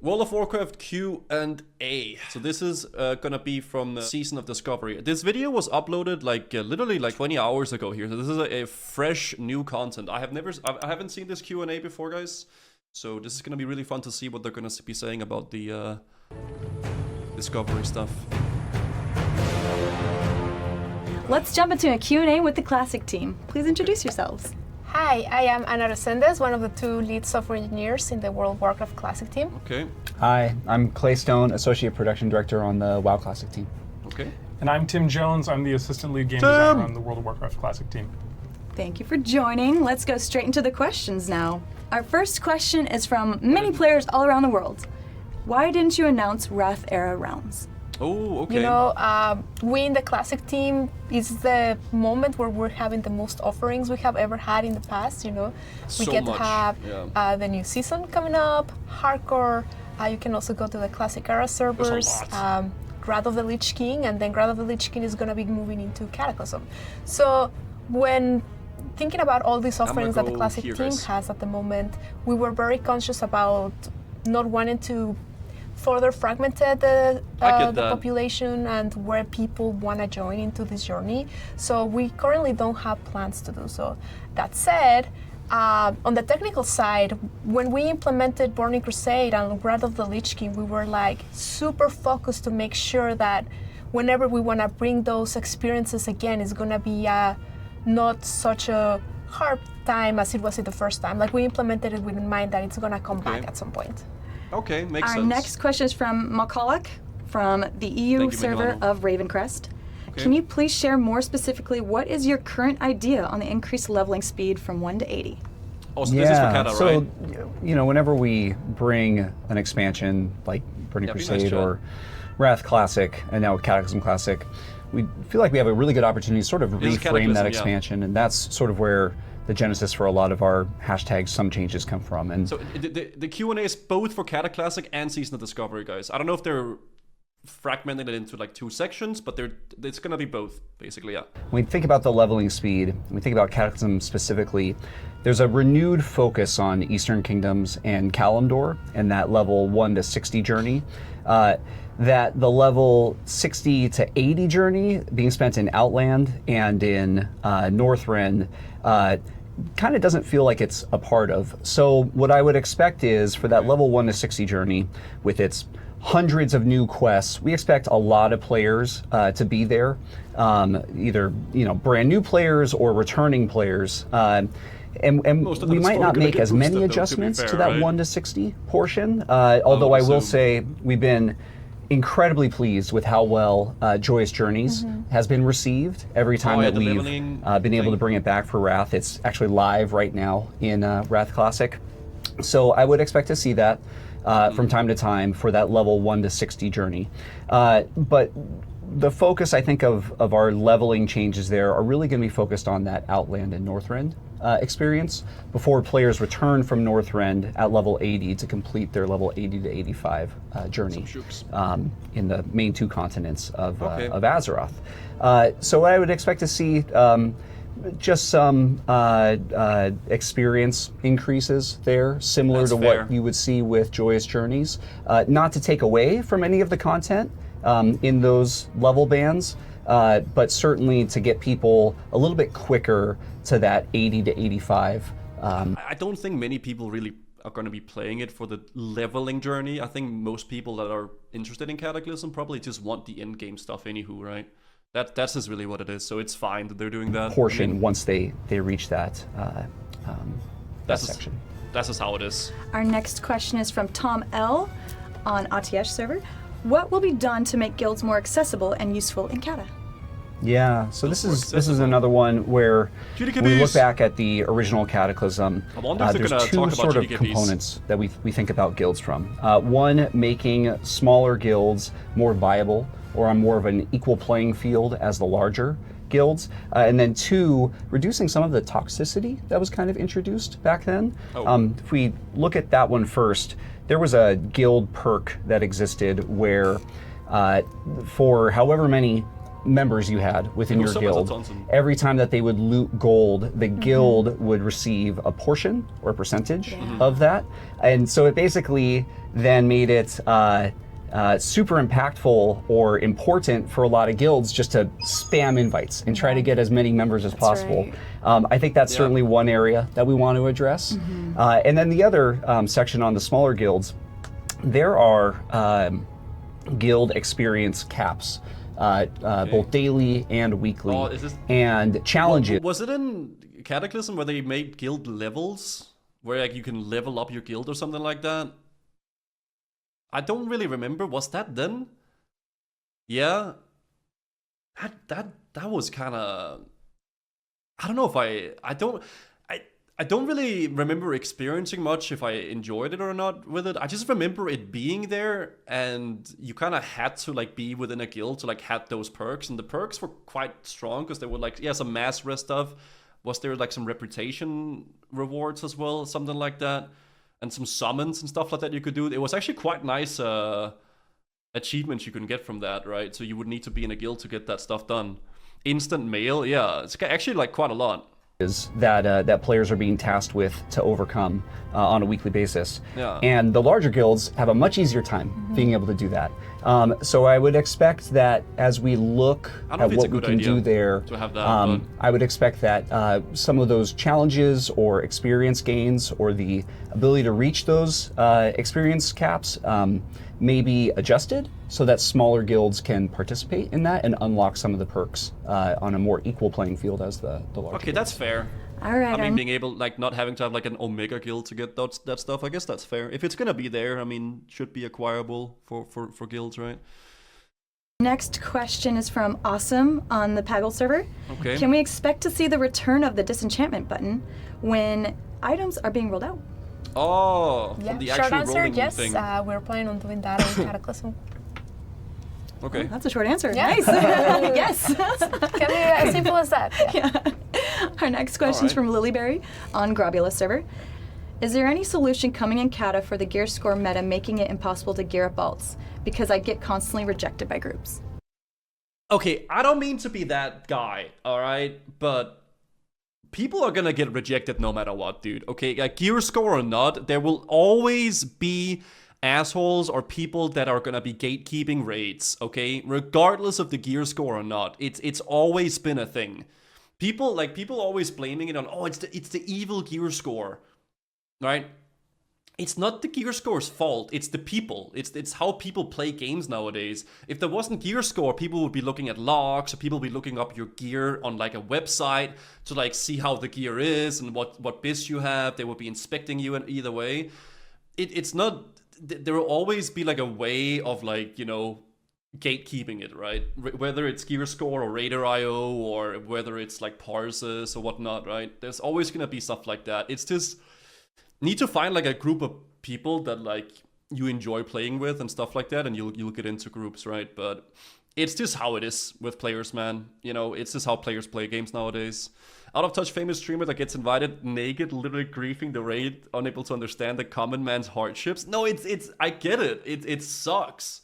World of Warcraft Q&A. So this is gonna be from Season of Discovery. This video was uploaded like literally like 20 hours ago here. So this is a fresh new content. I haven't seen this Q&A before, guys. So this is gonna be really fun to see what they're gonna be saying about the Discovery stuff. Let's jump into a Q&A with the Classic team. Please introduce yourselves. Hi, I am Ana Resendes, one of the 2 lead software engineers in the World of Warcraft Classic team. Okay. Hi, I'm Clay Stone, Associate Production Director on the WoW Classic team. Okay. And I'm Tim Jones. I'm the Assistant Lead Game Designer on the World of Warcraft Classic team. Thank you for joining. Let's go straight into the questions now. Our first question is from many players all around the world. Why didn't you announce Wrath Era rounds? Oh, okay. You know, we in the Classic team is the moment where we're having the most offerings we have ever had in the past, you know. We get to have the new season coming up, Hardcore, you can also go to the Classic Era servers, Wrath of the Lich King, and then Wrath of the Lich King is going to be moving into Cataclysm. So when thinking about all these offerings that the Classic team has at the moment, we were very conscious about not wanting to further fragmented the population and where people want to join into this journey. So we currently don't have plans to do so. That said, on the technical side, when we implemented Burning Crusade and Wrath of the Lich King, we were like super focused to make sure that whenever we want to bring those experiences again, it's going to be not such a hard time as it was the first time. Like we implemented it with in mind that it's going to come back at some point. Okay, makes sense. Our next question is from Macaulay from the EU server of Ravencrest. Okay. Can you please share more specifically what is your current idea on the increased leveling speed from 1 to 80? Oh, so this is for Cata, right? So, you know, whenever we bring an expansion like Burning Crusade or Wrath Classic and now Cataclysm Classic, we feel like we have a really good opportunity to sort of reframe that expansion, and that's sort of where the genesis for a lot of our hashtags some changes come from. And so the Q&A is both for Cata Classic and Season of Discovery, guys. I don't know if they're fragmenting it into like 2 sections, but it's gonna be both, basically, yeah. When we think about the leveling speed, when we think about Cataclysm specifically, there's a renewed focus on Eastern Kingdoms and Kalimdor and that level 1 to 60 journey. That the level 60 to 80 journey being spent in Outland and in Northrend kind of doesn't feel like it's a part of. So what I would expect is for that level 1 to 60 journey with its hundreds of new quests, we expect a lot of players to be there, either brand new players or returning players. And we might not make as many adjustments to that 1 to 60 portion, although I will say we've been incredibly pleased with how well Joyous Journeys has been received every time that we've been able to bring it back for Wrath. It's actually live right now in Wrath Classic. So I would expect to see that from time to time for that level 1 to 60 journey. But the focus, I think, of our leveling changes there are really going to be focused on that Outland and Northrend experience before players return from Northrend at level 80 to complete their level 80 to 85 journey in the main 2 continents of Azeroth. So I would expect to see just some experience increases there, similar to what you would see with Joyous Journeys. Not to take away from any of the content in those level bands, but certainly to get people a little bit quicker to that 80 to 85. I don't think many people really are going to be playing it for the leveling journey. I think most people that are interested in Cataclysm probably just want the in-game stuff anywho, right? That's just really what it is, so it's fine that they're doing that. Portion once they reach that section. That's just how it is. Our next question is from Tom L. on ATS server. What will be done to make guilds more accessible and useful in Cata? Yeah, so this is another one where we look back at the original Cataclysm. There's 2 sort of components that we think about guilds from. One, making smaller guilds more viable or on more of an equal playing field as the larger guilds. And then 2, reducing some of the toxicity that was kind of introduced back then. If we look at that one first, there was a guild perk that existed where for however many members you had within your guild, every time that they would loot gold, the guild would receive a portion or a percentage of that. And so it basically then made it super impactful or important for a lot of guilds just to spam invites and try to get as many members as possible. Right. I think that's certainly one area that we want to address. And then the other section on the smaller guilds, there are guild experience caps, both daily and weekly, and challenges. Was it in Cataclysm where they made guild levels, where like you can level up your guild or something like that? I don't really remember. Was that then? Yeah. That was kind of. I don't know if I don't really remember experiencing much if I enjoyed it or not with it. I just remember it being there, and you kind of had to like be within a guild to like have those perks, and the perks were quite strong because they were like some mass res stuff. Was there like some reputation rewards as well, something like that? And some summons and stuff like that you could do. It was actually quite nice achievements you can get from that, right? So you would need to be in a guild to get that stuff done. Instant mail, yeah, it's actually like quite a lot. Is that players are being tasked with to overcome on a weekly basis. Yeah. And the larger guilds have a much easier time being able to do that. So I would expect that as we look at what we can do there, to have that, I would expect that some of those challenges or experience gains or the ability to reach those experience caps may be adjusted so that smaller guilds can participate in that and unlock some of the perks on a more equal playing field as the larger Okay, guilds. That's fair. All right. I mean, being able, like, not having to have like an Omega guild to get that stuff, I guess that's fair. If it's gonna be there, I mean, should be acquirable for guilds, right? Next question is from Awesome on the Paggle server. Okay. Can we expect to see the return of the Disenchantment button when items are being rolled out? Oh, Yeah, from the short actual answer, rolling yes. thing. We're planning on doing that in Cataclysm. Okay. Oh, that's a short answer. Yeah. Nice. Yes. Can be as simple as that. Yeah. Our next question is from Lilyberry on Grobulus server. Is there any solution coming in Cata for the gear score meta making it impossible to gear up alts? Because I get constantly rejected by groups. Okay, I don't mean to be that guy, alright? But people are gonna get rejected no matter what, dude. Okay, like gear score or not, there will always be assholes or people that are gonna be gatekeeping raids, okay? Regardless of the gear score or not. It's always been a thing. People always blaming it on, oh, it's the evil gear score. Right? It's not the gear score's fault, it's the people. It's how people play games nowadays. If there wasn't gear score, people would be looking at logs, or people would be looking up your gear on like a website to like see how the gear is and what biz you have. They would be inspecting you in either way. It's not, there will always be like a way of like, you know, gatekeeping it, right? Whether it's gear score or Raider.io or whether it's like parses or whatnot, right? There's always gonna be stuff like that. It's just need to find like a group of people that like you enjoy playing with and stuff like that, and you'll get into groups, right? But it's just how it is with players, man. You know, it's just how players play games nowadays. Out of touch famous streamer that gets invited naked, literally griefing the raid, unable to understand the common man's hardships. No, it's I get it. It sucks.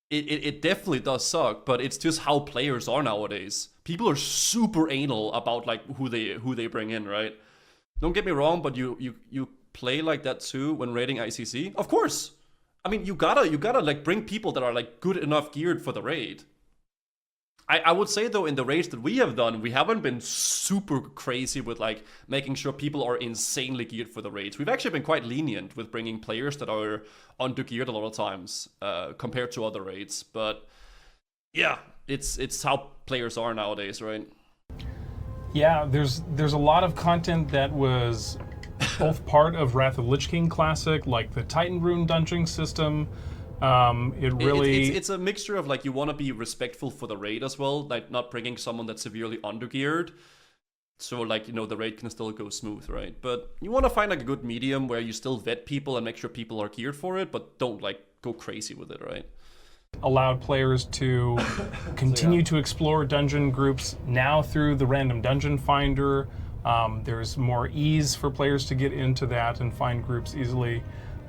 It definitely does suck, but it's just how players are nowadays. People are super anal about like who they bring in, right? Don't get me wrong, but you play like that too when raiding ICC? Of course. I mean, you gotta like bring people that are like good enough geared for the raid. I would say though, in the raids that we have done, we haven't been super crazy with like making sure people are insanely geared for the raids. We've actually been quite lenient with bringing players that are under-geared a lot of times compared to other raids. But yeah, it's how players are nowadays, right? Yeah, there's a lot of content that was both part of Wrath of Lich King Classic, like the Titan Rune dungeon system. It's a mixture of like you want to be respectful for the raid as well, like not bringing someone that's severely under-geared. So like, you know, the raid can still go smooth, right? But you want to find like a good medium where you still vet people and make sure people are geared for it, but don't like go crazy with it, right? Allowed players to continue to explore dungeon groups now through the random dungeon finder. There's more ease for players to get into that and find groups easily.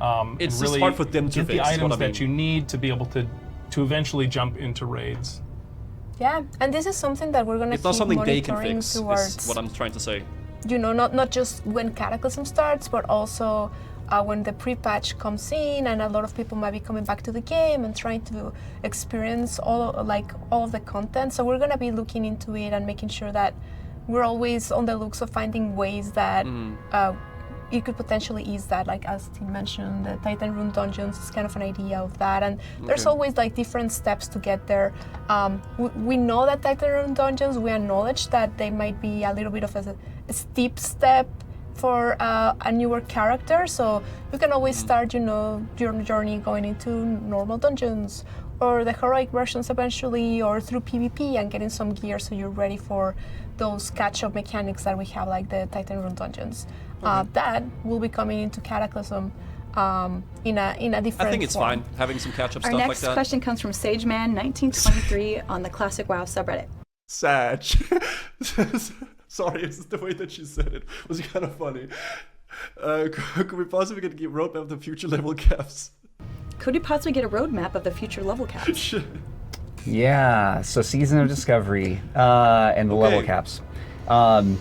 It's really just hard for them to get the items that you need to be able to eventually jump into raids. Yeah, and this is something that we're going to keep something they can monitoring fix, towards. is what I'm trying to say. You know, not just when Cataclysm starts, but also when the pre-patch comes in and a lot of people might be coming back to the game and trying to experience all of the content. So we're going to be looking into it and making sure that we're always on the looks of finding ways that it could potentially ease that. Like as Tim mentioned, the Titan Rune dungeons is kind of an idea of that, and there's always like different steps to get there. We know that Titan Rune dungeons, we acknowledge that they might be a little bit of a steep step for a newer character, so you can always start, your journey going into normal dungeons or the heroic versions eventually, or through PvP and getting some gear so you're ready for those catch-up mechanics that we have, like the Titan Rune dungeons. That will be coming into Cataclysm in a different I think it's form. fine having some catch-up stuff Our like next that. question comes from SageMan1923 on the Classic WoW subreddit. Sag. Sorry, it's just the way that she said it was kind of funny. Could we possibly get a roadmap of the future level caps? Could we possibly get a roadmap of the future level caps? Yeah, so Season of Discovery and the level caps.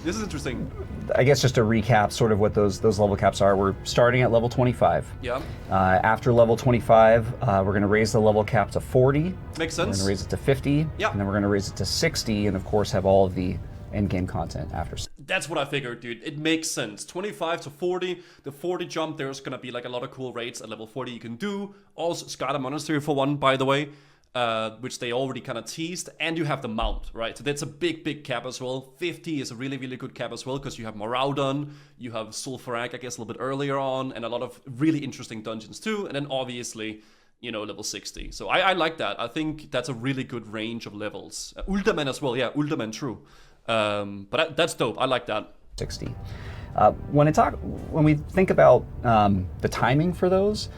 This is interesting. I guess just to recap sort of what those level caps are, we're starting at level 25. Yeah. After level 25, we're going to raise the level cap to 40. Makes sense. We're going to raise it to 50. Yeah. And then we're going to raise it to 60, and of course have all of the end-game content after. That's what I figured, dude. It makes sense. 25 to 40. The 40 jump, there's going to be like a lot of cool raids at level 40 you can do. Also, Scarlet Monastery for one, by the way. Which they already kind of teased, and you have the mount, right? So that's a big cap as well. 50 is a really good cap as well, because you have Moraudon, you have Sulfurak, I guess, a little bit earlier on, and a lot of really interesting dungeons too, and then obviously, level 60. So I like that. I think that's a really good range of levels. Uldaman as well, yeah, Uldaman, true. But that's dope. I like that. 60. When we think about the timing for those,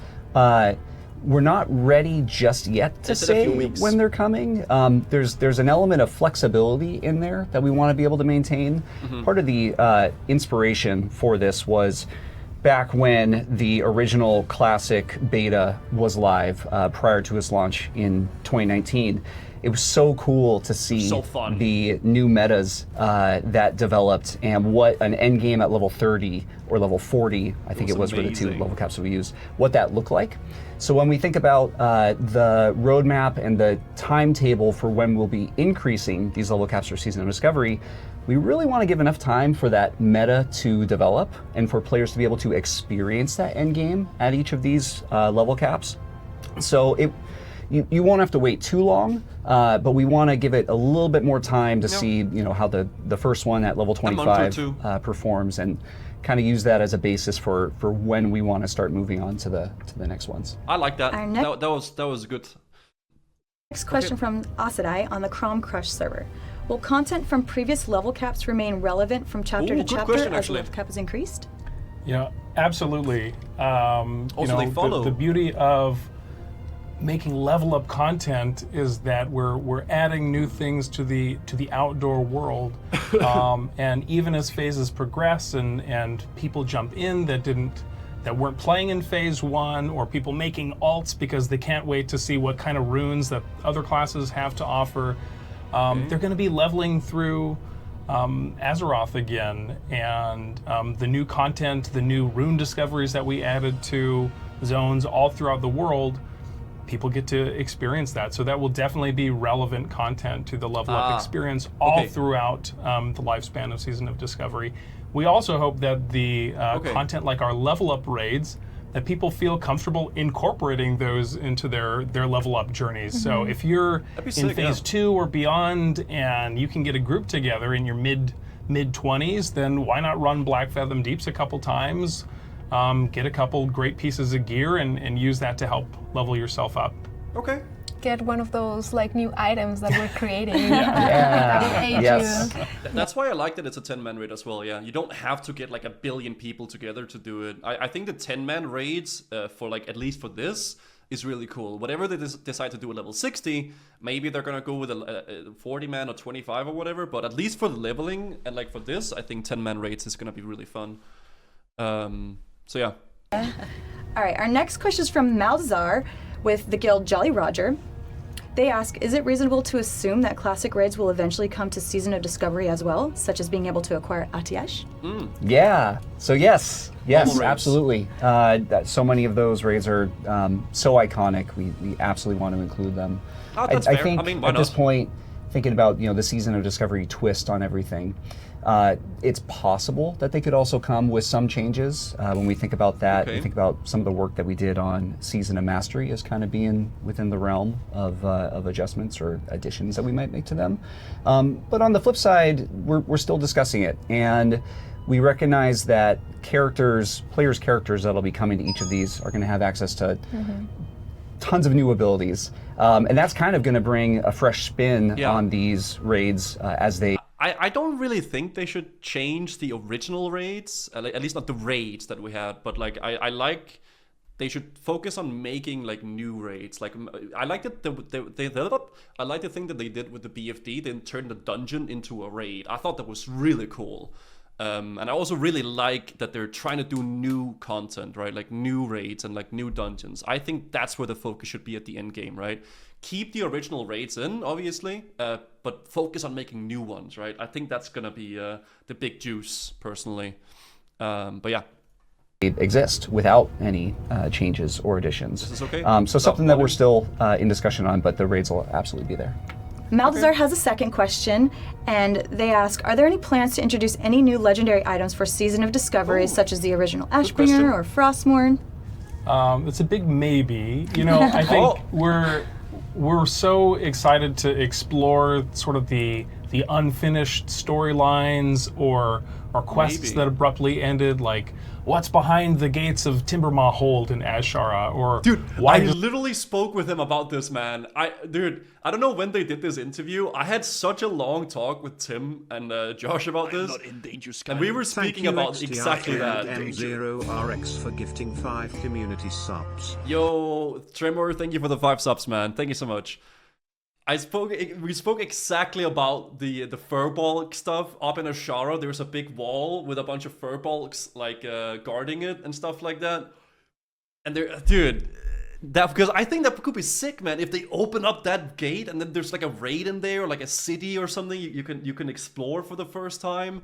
we're not ready just yet to say when they're coming. There's an element of flexibility in there that we want to be able to maintain. Part of the inspiration for this was back when the original Classic beta was live prior to its launch in 2019. It was so cool to see the new metas that developed and what an end game at level 30 or level 40, I think it was for the two level caps that we used, what that looked like. So when we think about the roadmap and the timetable for when we'll be increasing these level caps for Season of Discovery, we really want to give enough time for that meta to develop and for players to be able to experience that end game at each of these level caps. So you won't have to wait too long, but we want to give it a little bit more time to see, how the first one at level 25 performs, and kind of use that as a basis for when we want to start moving on to the next ones. I like that. That was good. Next question from Asadai on the Crom Crush server. Will content from previous level caps remain relevant from chapter to chapter as the level cap is increased? Absolutely. They follow. The beauty of making level up content is that we're adding new things to the outdoor world, and even as phases progress and people jump in that weren't playing in phase 1, or people making alts because they can't wait to see what kind of runes that other classes have to offer, they're going to be leveling through Azeroth again, and the new content, the new rune discoveries that we added to zones all throughout the world, people get to experience that. So that will definitely be relevant content to the level up experience all throughout the lifespan of Season of Discovery. We also hope that the content like our level up raids, that people feel comfortable incorporating those into their level up journeys. So if you're in phase 2 or beyond and you can get a group together in your mid 20s, then why not run Black Fathom Deeps a couple times, get a couple great pieces of gear and use that to help level yourself up. Okay. Get one of those new items that we're creating. That's why I like that it's a 10-man raid as well. Yeah, you don't have to get like 1 billion people together to do it. I think the 10-man raids for at least for this is really cool. Whatever they decide to do at level 60, maybe they're gonna go with a 40-man or 25 or whatever. But at least for the leveling and for this, I think 10-man raids is gonna be really fun. So yeah. All right, our next question is from Malzar with the guild Jolly Roger. They ask, is it reasonable to assume that classic raids will eventually come to Season of Discovery as well, such as being able to acquire Atiyesh? Yeah. So yes, absolutely. So many of those raids are so iconic. We absolutely want to include them. Oh, that's fair. I think at this point, thinking about the Season of Discovery twist on everything, it's possible that they could also come with some changes. When we think about that, we think about some of the work that we did on Season of Mastery as kind of being within the realm of adjustments or additions that we might make to them. But on the flip side, we're still discussing it, and we recognize that players' characters that'll be coming to each of these are going to have access to tons of new abilities, and that's kind of going to bring a fresh spin on these raids as they. I don't really think they should change the original raids, at least not the raids that we had, but like I like they should focus on making like new raids. Like I like that I like the thing that they did with the BFD, then turn the dungeon into a raid. I thought that was really cool. And I also really like that they're trying to do new content, right? Like new raids and like new dungeons. I think that's where the focus should be at the end game, right? Keep the original raids in, obviously, but focus on making new ones, right? I think that's gonna be the big juice, personally. But yeah. Exist without any changes or additions. This is okay. So something that we're still in discussion on, but the raids will absolutely be there. Maldezer has a second question, and they ask, are there any plans to introduce any new legendary items for Season of Discovery, such as the original Ashbringer or Frostmourne? It's a big maybe. I think we're so excited to explore sort of the unfinished storylines or quests that abruptly ended, like what's behind the gates of Timbermaw Hold in Azshara, or dude, I literally spoke with him about this, man. I don't know when they did this interview. I had such a long talk with Tim and Josh about this, and we were speaking about exactly that. M0RX for gifting 5 community subs. Yo, Tremor, thank you for the 5 subs, man. Thank you so much. We spoke exactly about the Furbolg stuff up in Azshara. There's a big wall with a bunch of Furbolgs like guarding it and stuff like that. And because I think that could be sick, man. If they open up that gate and then there's like a raid in there or like a city or something you can explore for the first time.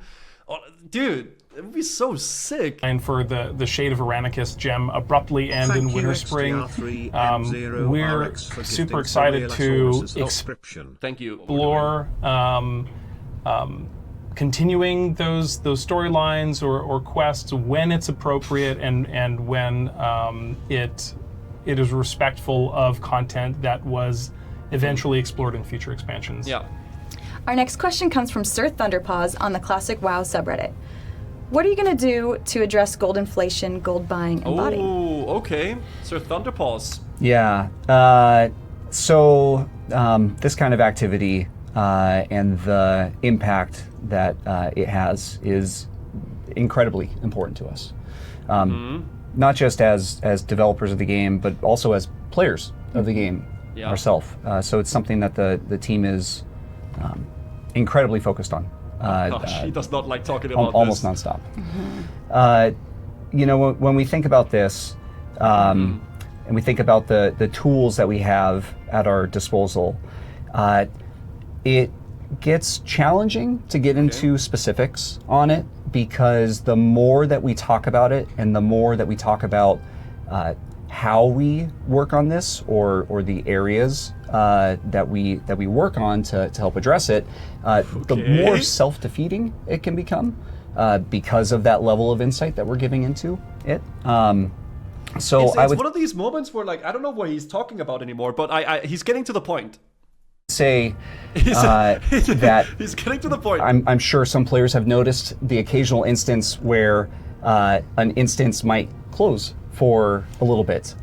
Oh, dude, it would be so sick. And for the Shade of Aranicus gem abruptly end in Winter Spring, we're super excited to explore continuing those storylines or quests when it's appropriate and when it is respectful of content that was eventually explored in future expansions. Yeah. Our next question comes from Sir Thunderpaws on the Classic WoW subreddit. What are you going to do to address gold inflation, gold buying, and botting? Oh, okay. Sir Thunderpaws. Yeah. So this kind of activity and the impact that it has is incredibly important to us. Not just as developers of the game, but also as players of the game ourselves. So it's something that the team is incredibly focused on. She does not like talking about almost this. nonstop. When we think about this, and we think about the tools that we have at our disposal, it gets challenging to get into specifics on it, because the more that we talk about it and the more that we talk about how we work on this or the areas that we work on to help address it, the more self-defeating it can become because of that level of insight that we're giving into it. It's one of these moments where, like, I don't know what he's talking about anymore, but he's getting to the point. Say that he's getting to the point. I'm sure some players have noticed the occasional instance where an instance might close for a little bit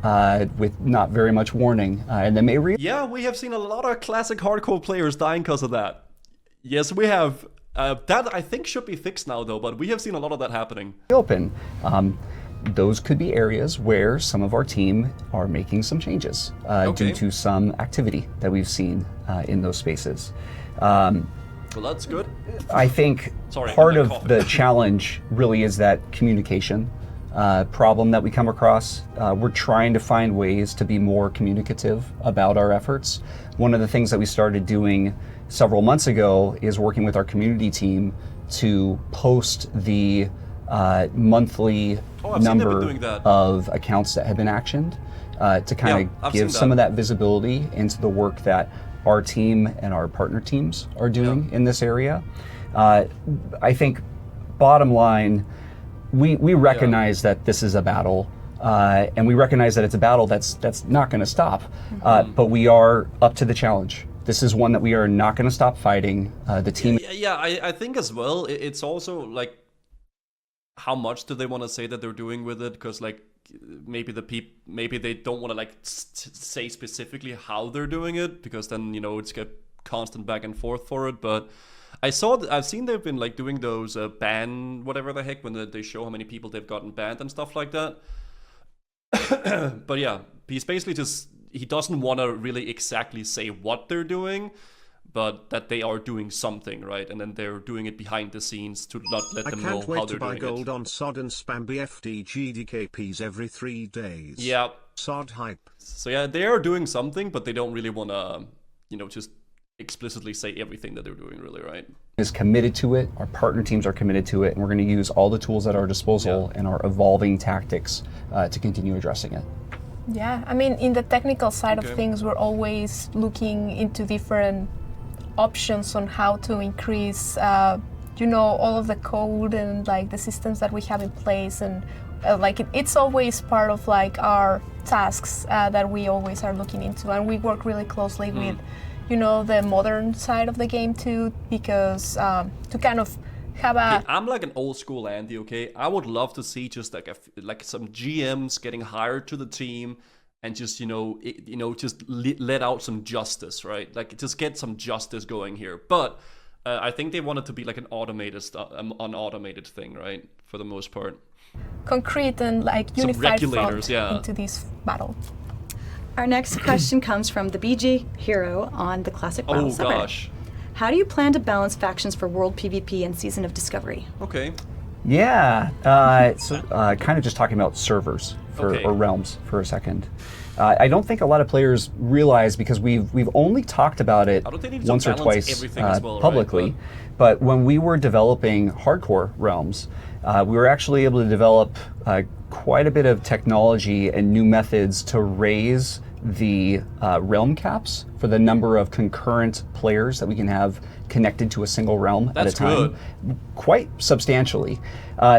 with not very much warning, and then may Yeah, we have seen a lot of classic hardcore players dying because of that. Yes, we have. That I think should be fixed now, though, but we have seen a lot of that happening. Open. Those could be areas where some of our team are making some changes due to some activity that we've seen in those spaces. Well, that's good. I think part of the challenge really is that communication problem that we come across. We're trying to find ways to be more communicative about our efforts. One of the things that we started doing several months ago is working with our community team to post the monthly number of accounts that have been actioned to kind of give some of that visibility into the work that our team and our partner teams are doing in this area. I think bottom line, we recognize that this is a battle, and we recognize that it's a battle that's not going to stop, but we are up to the challenge. This is one that we are not going to stop fighting. The team. Yeah, I think as well. It's also like, how much do they want to say that they're doing with it? Because like maybe they don't want to like say specifically how they're doing it, because then it's got constant back and forth for it. But I've seen they've been like doing those ban whatever the heck when they show how many people they've gotten banned and stuff like that. But yeah, he's basically he doesn't want to really exactly say what they're doing, but that they are doing something, right? And then they're doing it behind the scenes to not let them know how they're doing it. I can't wait to buy gold on SOD and spam BFDG DKPs every 3 days. Yeah. SOD hype. So yeah, they are doing something, but they don't really want to, just explicitly say everything that they're doing, really, right? Is committed to it, our partner teams are committed to it, and we're going to use all the tools at our disposal and our evolving tactics to continue addressing it. Yeah, I mean, in the technical side of things, we're always looking into different options on how to increase, all of the code and like the systems that we have in place, and it's always part of like our tasks that we always are looking into, and we work really closely with, the modern side of the game too, because to kind of have a. Hey, I'm like an old school Andy. Okay, I would love to see just like some GMs getting hired to the team. And just let out some justice, right? Like just get some justice going here. But I think they want it to be like an automated thing, right? For the most part. Concrete and like unified front into this battle. Our next question comes from the BG Hero on the Classic Battle server. Oh gosh. How do you plan to balance factions for World PvP and Season of Discovery? Okay. Yeah, kind of just talking about servers or realms for a second. I don't think a lot of players realize, because we've only talked about it once or twice publicly, right? But when we were developing hardcore realms, we were actually able to develop quite a bit of technology and new methods to raise the realm caps for the number of concurrent players that we can have connected to a single realm at a time, quite substantially.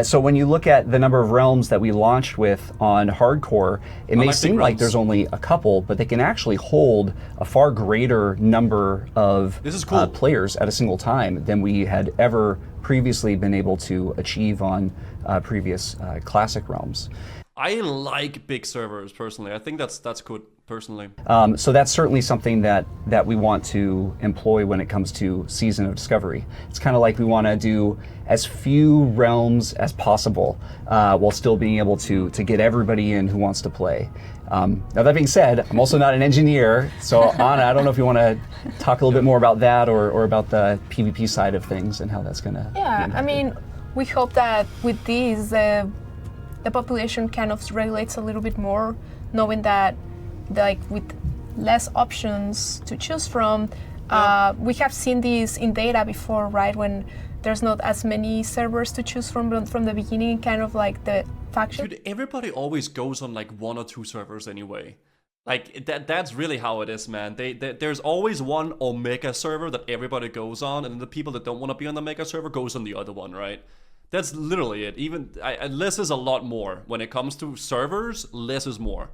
So when you look at the number of realms that we launched with on hardcore, it may seem like there's only a couple, but they can actually hold a far greater number of players at a single time than we had ever previously been able to achieve on previous classic realms. I like big servers personally. I think that's good personally. So that's certainly something that we want to employ when it comes to Season of Discovery. It's kind of like we want to do as few realms as possible while still being able to get everybody in who wants to play. Now that being said, I'm also not an engineer, so Anna, I don't know if you want to talk a little bit more about that or about the PvP side of things and how that's going to. Yeah, I mean, we hope that with these, the population kind of regulates a little bit more, knowing that like with less options to choose from, we have seen this in data before, right? When there's not as many servers to choose from the beginning, kind of like the faction. Dude, everybody always goes on like 1 or 2 servers anyway. Like that's really how it is, man. There's always one Omega server that everybody goes on, and the people that don't want to be on the Omega server goes on the other one, right? That's literally it. Even less is a lot more. When it comes to servers, less is more.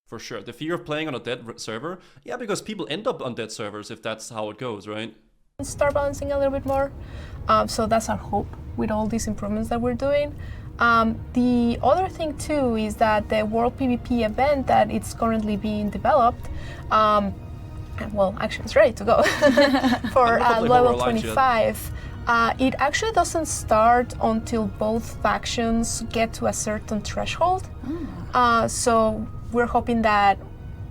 For sure. The fear of playing on a dead server, yeah, because people end up on dead servers if that's how it goes, right? Start balancing a little bit more. So that's our hope with all these improvements that we're doing. The other thing too is that the World PvP event that it's currently being developed, well, actually it's ready to go for level 25. It actually doesn't start until both factions get to a certain threshold. So we're hoping that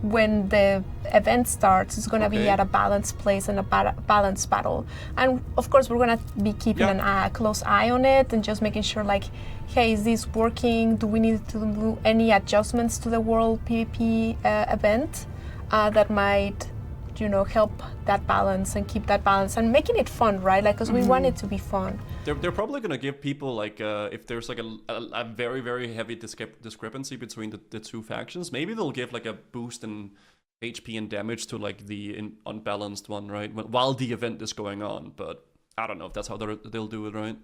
when the event starts, it's going to be at a balanced place and a balanced battle. And of course, we're going to be keeping a close eye on it and just making sure, like, hey, is this working? Do we need to do any adjustments to the World PvP event that might, you know, help that balance and keep that balance and making it fun, right? Like, because we want it to be fun. They're probably going to give people, like, if there's like a very, very heavy discrepancy between the two factions, maybe they'll give like a boost in HP and damage to like the unbalanced one, right? While the event is going on, but I don't know if that's how they'll do it, right?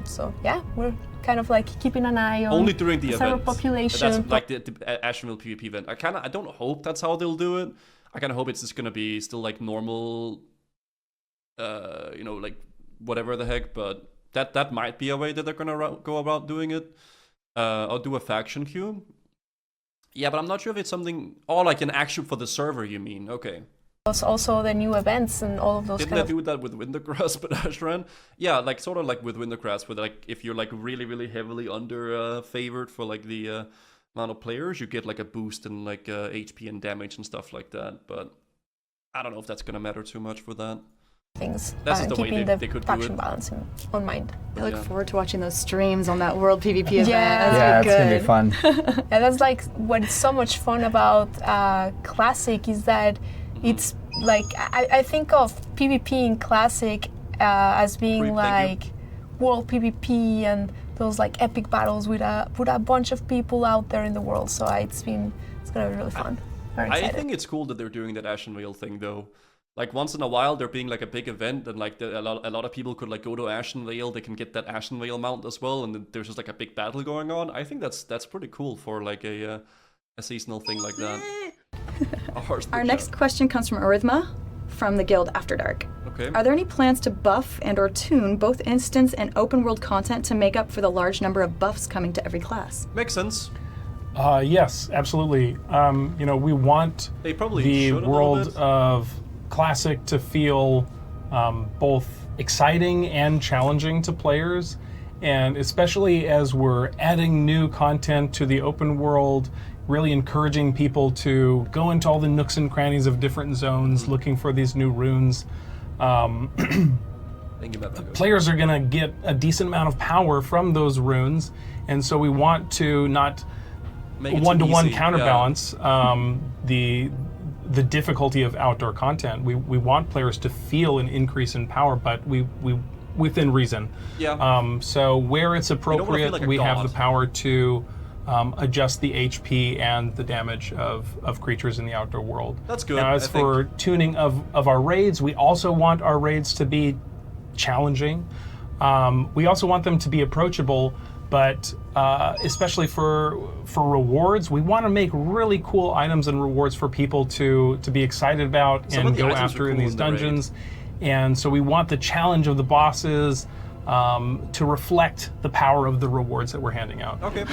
So yeah, we're kind of like keeping an eye on only during the event population. That's like the Ashen Wheel PvP event. I don't hope that's how they'll do it. I kind of hope it's just gonna be still like normal, you know, like whatever the heck. But that might be a way that they're gonna go about doing it. Or do a faction queue. Yeah, but I'm not sure if it's something. Oh, like an action for the server, you mean? Okay. Also the new events and all of those. Didn't I do that with Wintergrass, but Ashran? Yeah, like sort of like with Wintergrass, with like if you're like really heavily under favored for like the amount of players, you get like a boost in like HP and damage and stuff like that. But I don't know if that's gonna matter too much for that. Things. That's just the way they could faction do it. Balance on mind. I look forward to watching those streams on that World PvP event. Yeah, That's it's gonna be fun. Yeah, that's like what's so much fun about Classic is that it's like I think of PvP in Classic as being like World PvP and those like epic battles with a bunch of people out there in the world. So it's gonna be really fun. Very excited. I think it's cool that they're doing that Ashen Wheel thing though. Like once in a while, there being like a big event, and like a lot of people could like go to Ashen Wheel. They can get that Ashen Wheel mount as well, and then there's just like a big battle going on. I think that's pretty cool for like a seasonal thing like that. Our next question comes from Arithma from the guild After Dark. Okay. Are there any plans to buff and/or tune both instance and open world content to make up for the large number of buffs coming to every class? Makes sense. Yes, absolutely. You know, we want the world of Classic to feel both exciting and challenging to players, and especially as we're adding new content to the open world, really encouraging people to go into all the nooks and crannies of different zones looking for these new runes. Players are going to get a decent amount of power from those runes, and so we want to not one-to-one counterbalance the difficulty of outdoor content. We want players to feel an increase in power, but we within reason. Yeah. So where it's appropriate, we have the power to adjust the HP and the damage of creatures in the outdoor world. That's good. Now, as for tuning of our raids, we also want our raids to be challenging. We also want them to be approachable, but especially for rewards, we want to make really cool items and rewards for people to be excited about and go after in these dungeons. And so we want the challenge of the bosses to reflect the power of the rewards that we're handing out. Okay.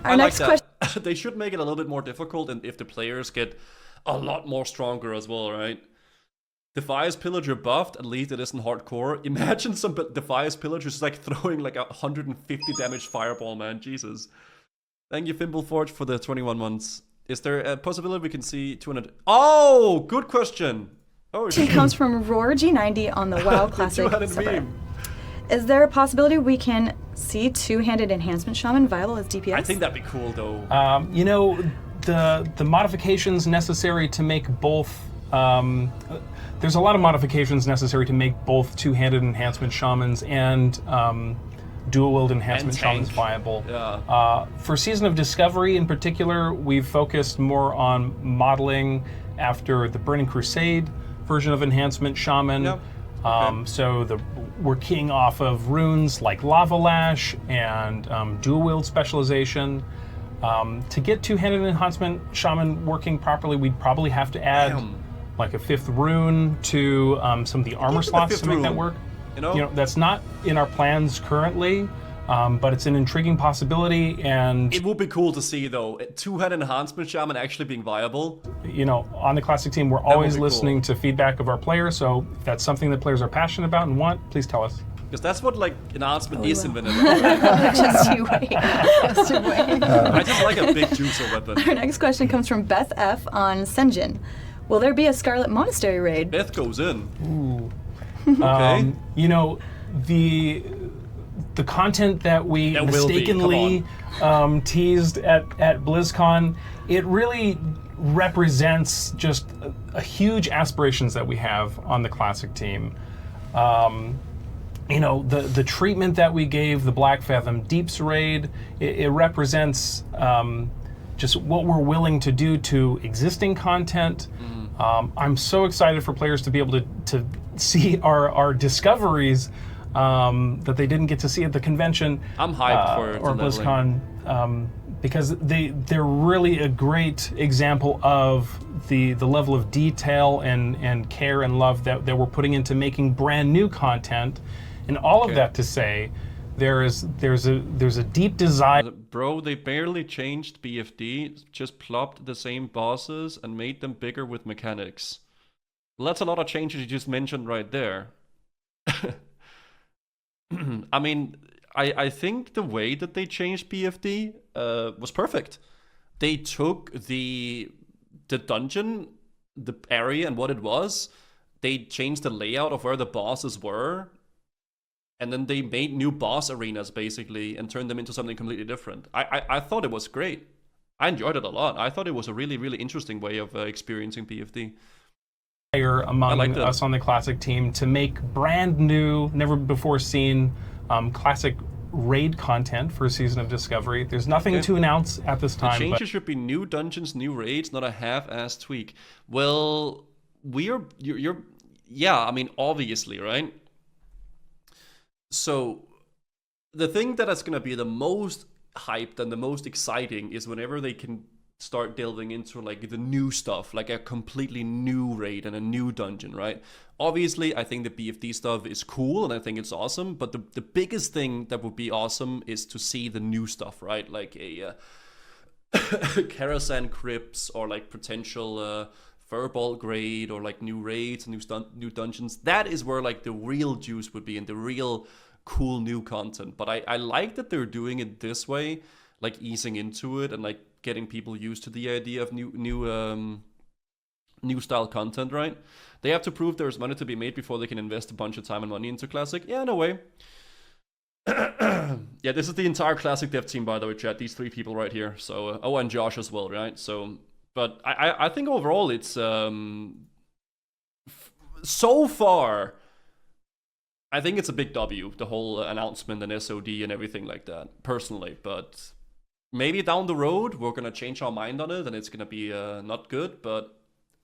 Our next question. They should make it a little bit more difficult, and if the players get a lot more stronger as well, right? Defias Pillager buffed, at least it isn't hardcore. Imagine some Defias Pillager just like throwing like 150 damage fireball, man. Jesus. Thank you, Fimbleforge, for the 21 months. Is there a possibility we can see 200? Oh, good question. Oh, it comes from RoarG90 on the WoW Classic server. Is there a possibility we can see two-handed enhancement shaman viable as DPS? I think that'd be cool, though. You know, the modifications necessary to make both. There's a lot of modifications necessary to make both two-handed enhancement shamans and dual-wield enhancement shamans viable. Yeah. For Season of Discovery in particular, we've focused more on modeling after the Burning Crusade version of enhancement shaman. Yep. Okay. So we're keying off of runes like Lava Lash and dual-wield specialization. To get two-handed enhancement shaman working properly, we'd probably have to add like a 5th rune to some of the armor slots to make that work. You know, that's not in our plans currently, but it's an intriguing possibility, and it would be cool to see though two-handed enhancement shaman actually being viable. You know, on the Classic team, we're always listening to feedback of our players, so if that's something that players are passionate about and want, please tell us. Because that's what like announcement is in vanilla. Just you wait. Just you wait. I just like a big juicer weapon. Our next question comes from Beth F on Senjin. Will there be a Scarlet Monastery raid? Beth goes in. Ooh. Okay. You know, the content that we mistakenly teased at BlizzCon, it really represents just a huge aspirations that we have on the Classic team. You know, the treatment that we gave the Black Fathom Deeps raid, it represents just what we're willing to do to existing content. I'm so excited for players to be able to see our discoveries that they didn't get to see at the convention. I'm hyped for or BlizzCon because they're really a great example of the level of detail and care and love that we're putting into making brand new content. And all of that to say, there's a deep desire. Bro, they barely changed BFD, just plopped the same bosses and made them bigger with mechanics. Well, that's a lot of changes you just mentioned right there. I mean, I think the way that they changed BFD was perfect. They took the dungeon, the area and what it was, they changed the layout of where the bosses were, and then they made new boss arenas basically and turned them into something completely different. I thought it was great. I enjoyed it a lot. I thought it was a really, really interesting way of experiencing BFD. Among us on the Classic team to make brand new, never before seen Classic raid content for Season of Discovery. There's nothing to announce at this time. The changes should be new dungeons, new raids, not a half-assed tweak. Well, yeah, I mean, obviously, right? So, the thing that is going to be the most hyped and the most exciting is whenever they can start delving into like the new stuff, like a completely new raid and a new dungeon, right? Obviously, I think the BFD stuff is cool and I think it's awesome, but the biggest thing that would be awesome is to see the new stuff, right? Like a Karasan Crypts or like potential Furball grade or like new raids, new dungeons. That is where like the real juice would be and the real cool new content. But I like that they're doing it this way, like easing into it and like getting people used to the idea of new style content, right? They have to prove there's money to be made before they can invest a bunch of time and money into Classic. Yeah, no way. Yeah, this is the entire Classic dev team, by the way, chat. These three people right here. So, oh, and Josh as well, right? So, but I think overall it's so far, I think it's a big W, the whole announcement and SOD and everything like that, personally. But maybe down the road we're gonna change our mind on it and it's gonna be not good. But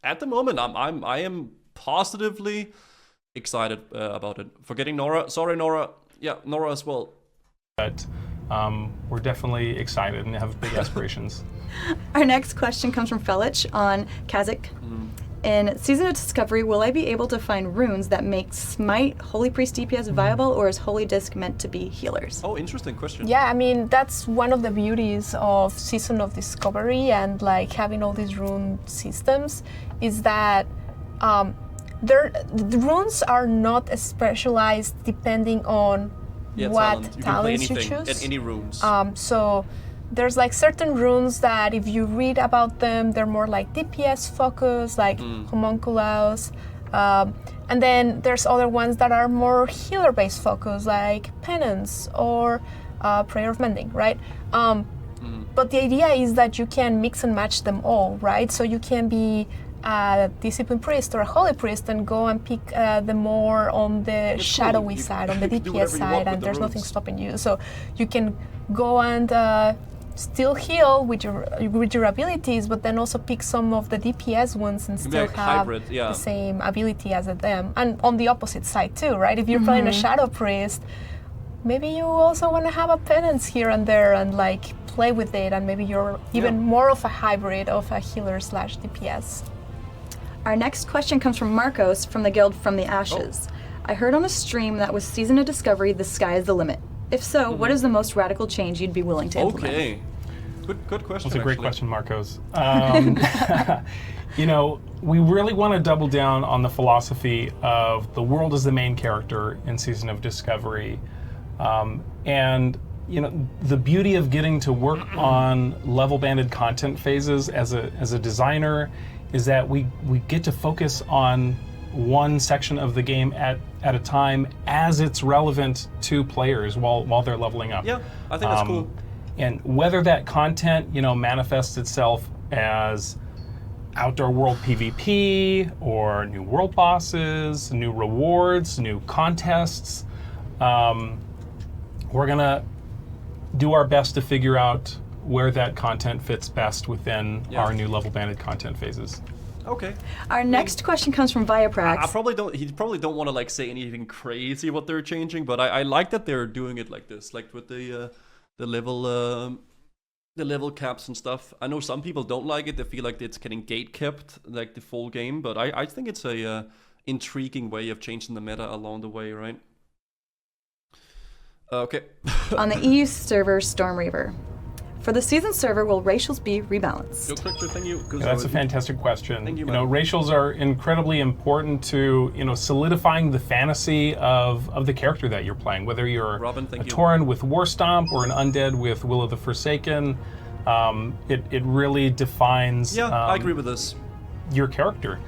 at the moment, I am positively excited about it. Forgetting Nora, sorry Nora, yeah, Nora as well. But we're definitely excited and have big aspirations. Our next question comes from Felich on Kazakh. In Season of Discovery, will I be able to find runes that make Smite, Holy Priest DPS viable, or is Holy Disc meant to be healers? Oh, interesting question. Yeah, I mean, that's one of the beauties of Season of Discovery and like having all these rune systems is that the runes are not specialized depending on what talents you choose. At any runes. So there's like certain runes that if you read about them, they're more like DPS focused, like homunculus. And then there's other ones that are more healer-based focus, like penance or prayer of mending, right? But the idea is that you can mix and match them all, right? So you can be a disciplined priest or a holy priest and go and pick the more on the shadowy side, on the DPS side, and there's nothing stopping you. So you can go and still heal with your abilities, but then also pick some of the DPS ones and still have hybrid, the same ability as them. And on the opposite side too, right? If you're playing a shadow priest, maybe you also want to have a penance here and there and like play with it, and maybe you're even more of a hybrid of a healer / DPS. Our next question comes from Marcos from the Guild From the Ashes. I heard on a stream that with Season of Discovery, the sky is the limit. If so, what is the most radical change you'd be willing to implement? Okay. Good question. That's a great question, Marcos. You know, we really want to double down on the philosophy of the world as the main character in Season of Discovery. And, you know, the beauty of getting to work on level-banded content phases as a designer is that we get to focus on one section of the game at a time as it's relevant to players while they're leveling up. Yeah, I think that's cool. And whether that content, you know, manifests itself as outdoor world PvP or new world bosses, new rewards, new contests, we're gonna do our best to figure out where that content fits best within our new level-banded content phases. Okay. Our next question comes from Viaprax. He probably don't want to like say anything crazy what they're changing, but I like that they're doing it like this, like with the level caps and stuff. I know some people don't like it; they feel like it's getting gate kept like the full game, but I think it's a intriguing way of changing the meta along the way, right? Okay. On the EU server, Storm Reaver. For the season server, will racials be rebalanced? Thank you. Yeah, that's a fantastic question. Thank you, you know, racials are incredibly important to, you know, solidifying the fantasy of the character that you're playing. Whether you're Robin, a Tauren with Warstomp or an Undead with Will of the Forsaken, it really defines. I agree with this. Your character.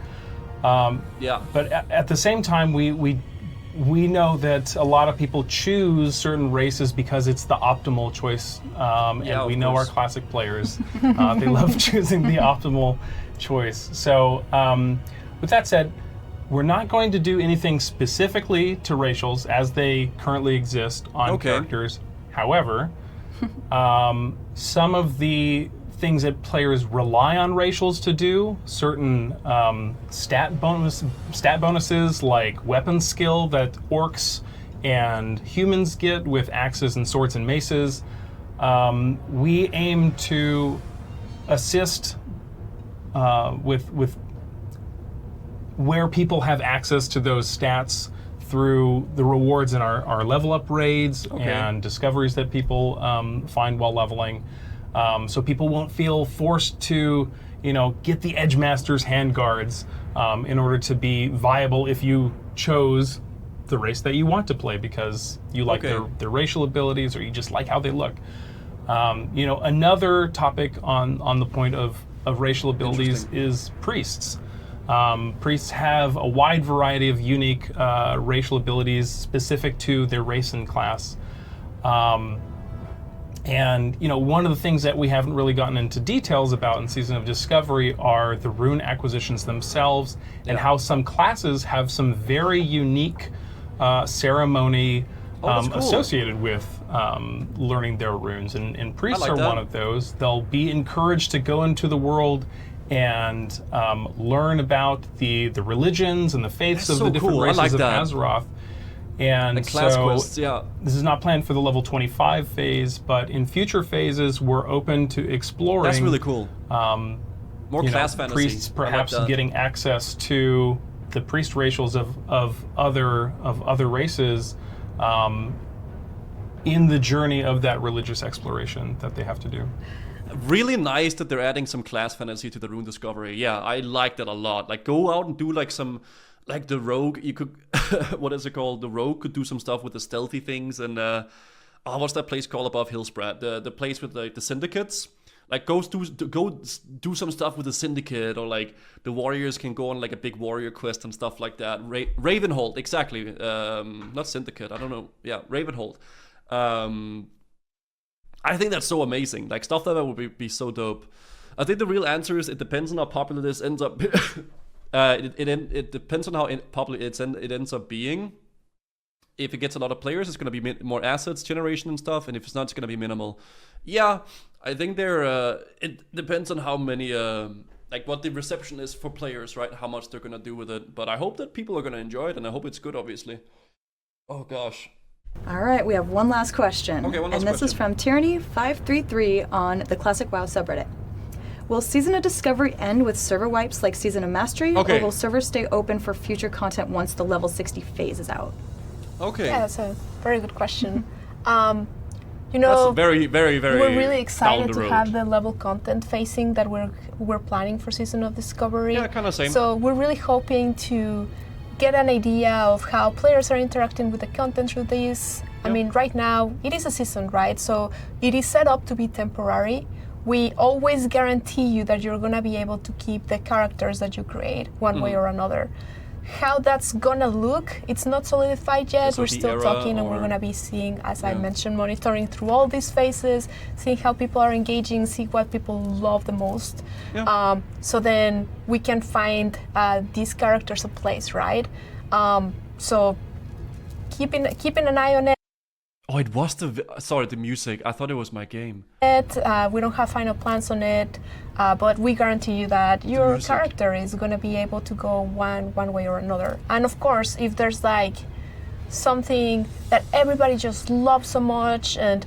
Yeah. But at the same time, we know that a lot of people choose certain races because it's the optimal choice, and we know our classic players, they love choosing the optimal choice. So with that said, we're not going to do anything specifically to racials as they currently exist on characters. However, some of the things that players rely on racials to do, certain stat bonuses like weapon skill that orcs and humans get with axes and swords and maces, we aim to assist with where people have access to those stats through the rewards in our level up raids and discoveries that people find while leveling. So people won't feel forced to, you know, get the Edgemaster's handguards in order to be viable if you chose the race that you want to play because you like their racial abilities or you just like how they look. You know, another topic on the point of racial abilities is priests. Priests have a wide variety of unique racial abilities specific to their race and class. And, you know, one of the things that we haven't really gotten into details about in Season of Discovery are the rune acquisitions themselves and how some classes have some very unique ceremony associated with learning their runes. And priests are one of those. They'll be encouraged to go into the world and learn about the religions and the faiths of the different races of Azeroth. And class so quests, this is not planned for the level 25 phase, but in future phases, we're open to exploring. That's really cool. More class fantasy. Priests perhaps getting access to the priest racials of other races in the journey of that religious exploration that they have to do. Really nice that they're adding some class fantasy to the rune discovery. Yeah, I like that a lot. Like, go out and do like some. Like the rogue, you could, what is it called? The rogue could do some stuff with the stealthy things and, what's that place called above Hillspread? The place with like the syndicates. Like go do some stuff with the syndicate, or like the warriors can go on like a big warrior quest and stuff like that. Ravenhold, exactly. Not syndicate, I don't know. Yeah, Ravenhold. I think that's so amazing. Like stuff like that would be so dope. I think the real answer is it depends on how popular this ends up. It depends on how popular it ends up being. If it gets a lot of players, it's going to be more assets generation and stuff, and if it's not, it's going to be minimal. Yeah, I think it depends on how many, like what the reception is for players, right? How much they're going to do with it. But I hope that people are going to enjoy it, and I hope it's good, obviously. Oh gosh. All right, we have one last question. Okay, one last question. And this is from Tyranny533 on the Classic WoW subreddit. Will Season of Discovery end with server wipes like Season of Mastery, or will servers stay open for future content once the level 60 phase is out? Okay. Yeah, that's a very good question. You know, that's very, very, very. We're really excited to have the level content phasing that we're we're planning for Season of Discovery. Yeah, kind of same. So we're really hoping to get an idea of how players are interacting with the content through this. I mean, right now, it is a season, right? So it is set up to be temporary. We always guarantee you that you're gonna be able to keep the characters that you create one way or another. How that's gonna look, it's not solidified yet. We're still talking, and we're gonna be seeing, as I mentioned, monitoring through all these phases, seeing how people are engaging, see what people love the most. So then we can find these characters a place, right? So keeping an eye on it. Oh, it was sorry, the music. I thought it was my game. We don't have final plans on it, but we guarantee you that your character is going to be able to go one way or another. And of course, if there's like something that everybody just loves so much and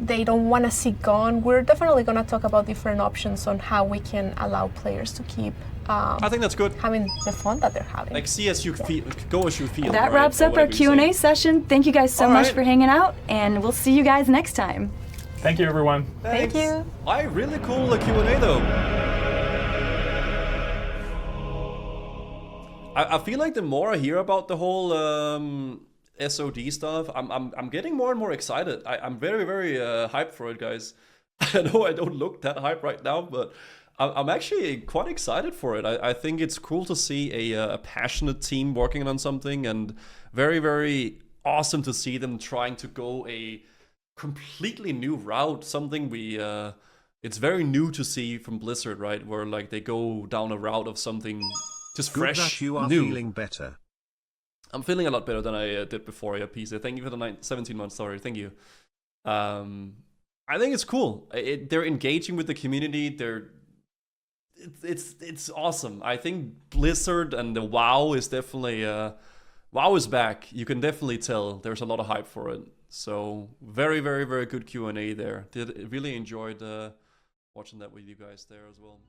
they don't want to see gone, we're definitely going to talk about different options on how we can allow players to keep I think that's good. having the fun that they're having. Like, see as you feel, go as you feel. That wraps up our Q&A session. Thank you guys so much for hanging out, and we'll see you guys next time. Thank you, everyone. Thanks. Thank you. Really cool Q&A though. I feel like the more I hear about the whole SOD stuff, I'm getting more and more excited. I'm very hyped for it, guys. I know I don't look that hyped right now, but I'm actually quite excited for it. I think it's cool to see a passionate team working on something, and very awesome to see them trying to go a completely new route. Something it's very new to see from Blizzard, right? Where like they go down a route of something just Good fresh, that you are new. feeling better. I'm feeling a lot better than I did before. Yeah, PC. Thank you for the 17 months. Sorry, thank you. I think it's cool. They're engaging with the community. It's awesome. I think Blizzard and the WoW is definitely WoW is back. You can definitely tell there's a lot of hype for it. So very good Q&A there. Really enjoyed watching that with you guys there as well.